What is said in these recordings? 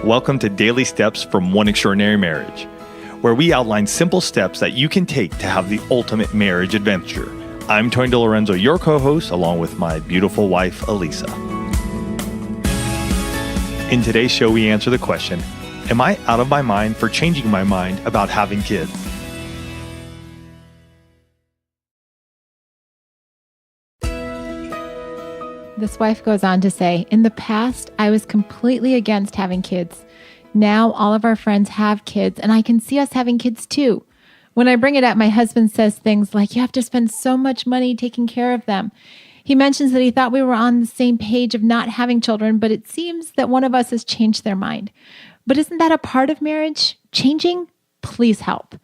Welcome to Daily Steps from One Extraordinary Marriage, where we outline simple steps that you can take to have the ultimate marriage adventure. I'm Tony DeLorenzo, your co-host, along with my beautiful wife, Elisa. In today's show, we answer the question, am I out of my mind for changing my mind about having kids? This wife goes on to say, in the past, I was completely against having kids. Now all of our friends have kids, and I can see us having kids too. When I bring it up, my husband says things like, you have to spend so much money taking care of them. He mentions that he thought we were on the same page of not having children, but it seems that one of us has changed their mind. But isn't that a part of marriage? Changing? Please help.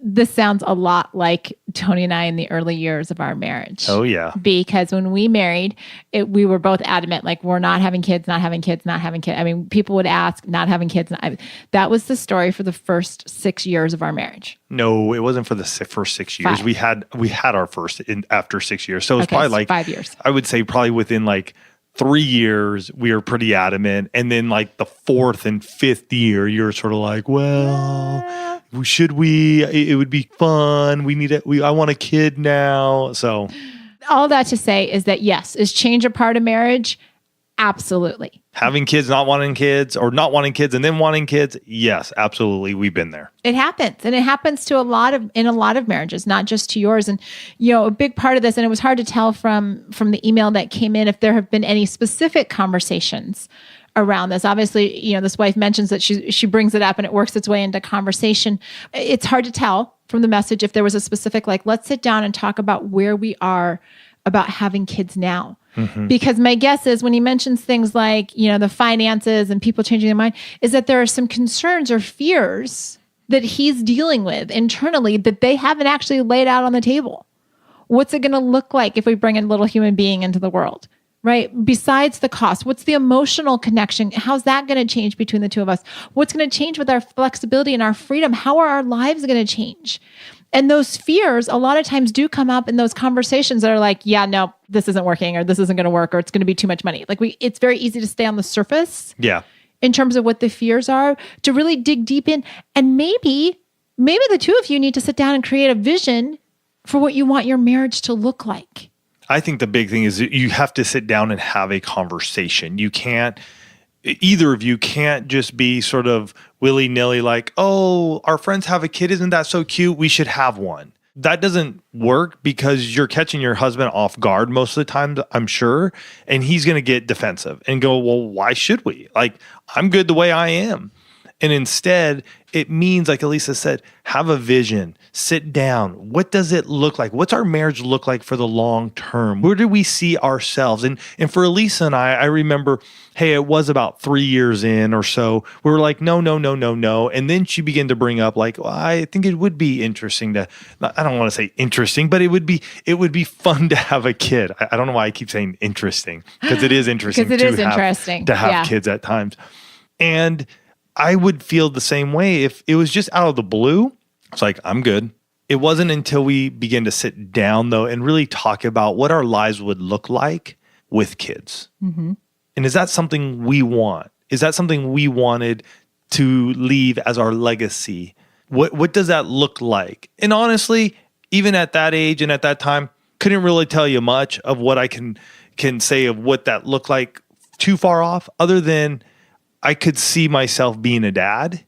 This sounds a lot like Tony and I in the early years of our marriage. Oh, yeah. Because when we married, we were both adamant, like, we're not having kids, not having kids, not having kids. I mean, people would ask, not having kids. That was the story for the first 6 years of our marriage. No, it wasn't for the first 6 years. 5. We had our first after 6 years. So it was probably like 5 years. I would say probably within like 3 years, we were pretty adamant. And then like the 4th and 5th year, you're sort of like, well, should we? It would be fun. I want a kid now. So all that to say is that yes, is change a part of marriage? Absolutely. Having kids, not wanting kids, or not wanting kids and then wanting kids? Yes, absolutely. We've been there. It happens. And it happens to in a lot of marriages, not just to yours. And, a big part of this, and it was hard to tell from the email that came in, if there have been any specific conversations around this. Obviously, this wife mentions that she brings it up and it works its way into conversation. It's hard to tell from the message if there was a specific, like, let's sit down and talk about where we are about having kids now. Mm-hmm. Because my guess is when he mentions things like, the finances and people changing their mind, is that there are some concerns or fears that he's dealing with internally that they haven't actually laid out on the table. What's it going to look like if we bring a little human being into the world? Right? Besides the cost, what's the emotional connection? How's that going to change between the two of us? What's going to change with our flexibility and our freedom? How are our lives going to change? And those fears a lot of times do come up in those conversations that are like, yeah, no, this isn't working, or this isn't going to work, or it's going to be too much money. Like it's very easy to stay on the surface. Yeah. In terms of what the fears are, to really dig deep in. And maybe the two of you need to sit down and create a vision for what you want your marriage to look like. I think the big thing is you have to sit down and have a conversation. Either of you can't just be sort of willy-nilly like, oh, our friends have a kid. Isn't that so cute? We should have one. That doesn't work because you're catching your husband off guard most of the time, I'm sure. And he's going to get defensive and go, well, why should we? Like, I'm good the way I am. And instead, it means, like Elisa said, have a vision, sit down. What does it look like? What's our marriage look like for the long term? Where do we see ourselves? And for Elisa and I remember, hey, it was about 3 years in or so. We were like, no. And then she began to bring up like, well, I think it would be interesting I don't want to say interesting, but it would be fun to have a kid. I don't know why I keep saying interesting, because it is interesting to have kids at times. And I would feel the same way if it was just out of the blue. It's like, I'm good. It wasn't until we began to sit down, though, and really talk about what our lives would look like with kids. Mm-hmm. And is that something we want? Is that something we wanted to leave as our legacy? What does that look like? And honestly, even at that age and at that time, couldn't really tell you much of what I can say of what that looked like too far off, other than I could see myself being a dad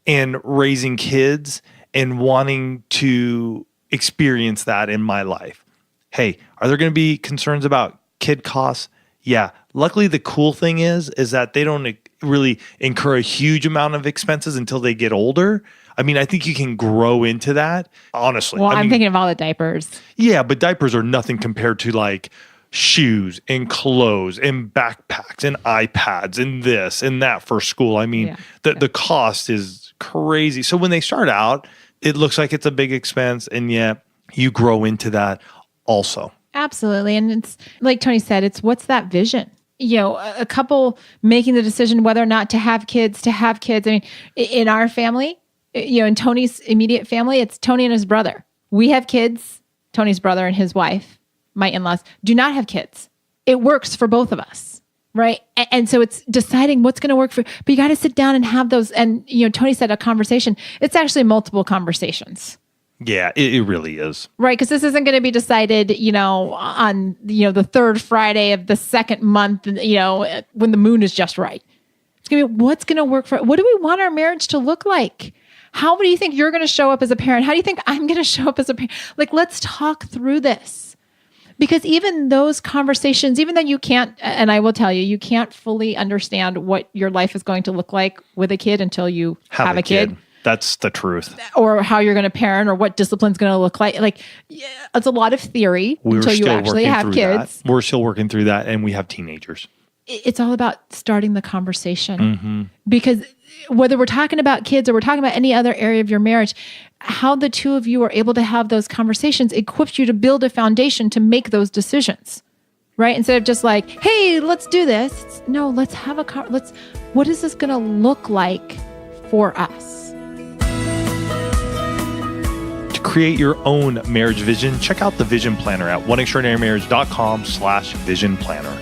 and raising kids and wanting to experience that in my life. Hey, are there going to be concerns about kid costs? Yeah. Luckily, the cool thing is that they don't really incur a huge amount of expenses until they get older. I mean, I think you can grow into that, honestly. Well, I'm thinking of all the diapers. Yeah, but diapers are nothing compared to like shoes and clothes and backpacks and iPads and this and that for school. I mean, the cost is crazy. So when they start out, it looks like it's a big expense, and yet you grow into that also. Absolutely. And it's like Tony said, it's what's that vision? A couple making the decision whether or not to have kids. I mean, in our family, in Tony's immediate family, it's Tony and his brother. We have kids. Tony's brother and his wife, my in-laws, do not have kids. It works for both of us. Right. And so it's deciding what's going to work for, but you got to sit down and have those. And, Tony said a conversation, it's actually multiple conversations. Yeah, it really is. Right. Because this isn't going to be decided, on, the third Friday of the second month, when the moon is just right. It's going to be what's going to work for, what do we want our marriage to look like? How do you think you're going to show up as a parent? How do you think I'm going to show up as a parent? Like, let's talk through this. Because even those conversations, even though you can't, and I will tell you, you can't fully understand what your life is going to look like with a kid until you have a kid. That's the truth. Or how you're going to parent or what discipline's going to look like. Like, it's a lot of theory until you actually have kids. We're still working through that, and we have teenagers. It's all about starting the conversation. Because whether we're talking about kids or we're talking about any other area of your marriage, how the two of you are able to have those conversations equips you to build a foundation to make those decisions, right? Instead of just like, hey, let's do this. No, let's have what is this going to look like for us? To create your own marriage vision, check out the Vision Planner at oneextraordinarymarriage.com/vision planner.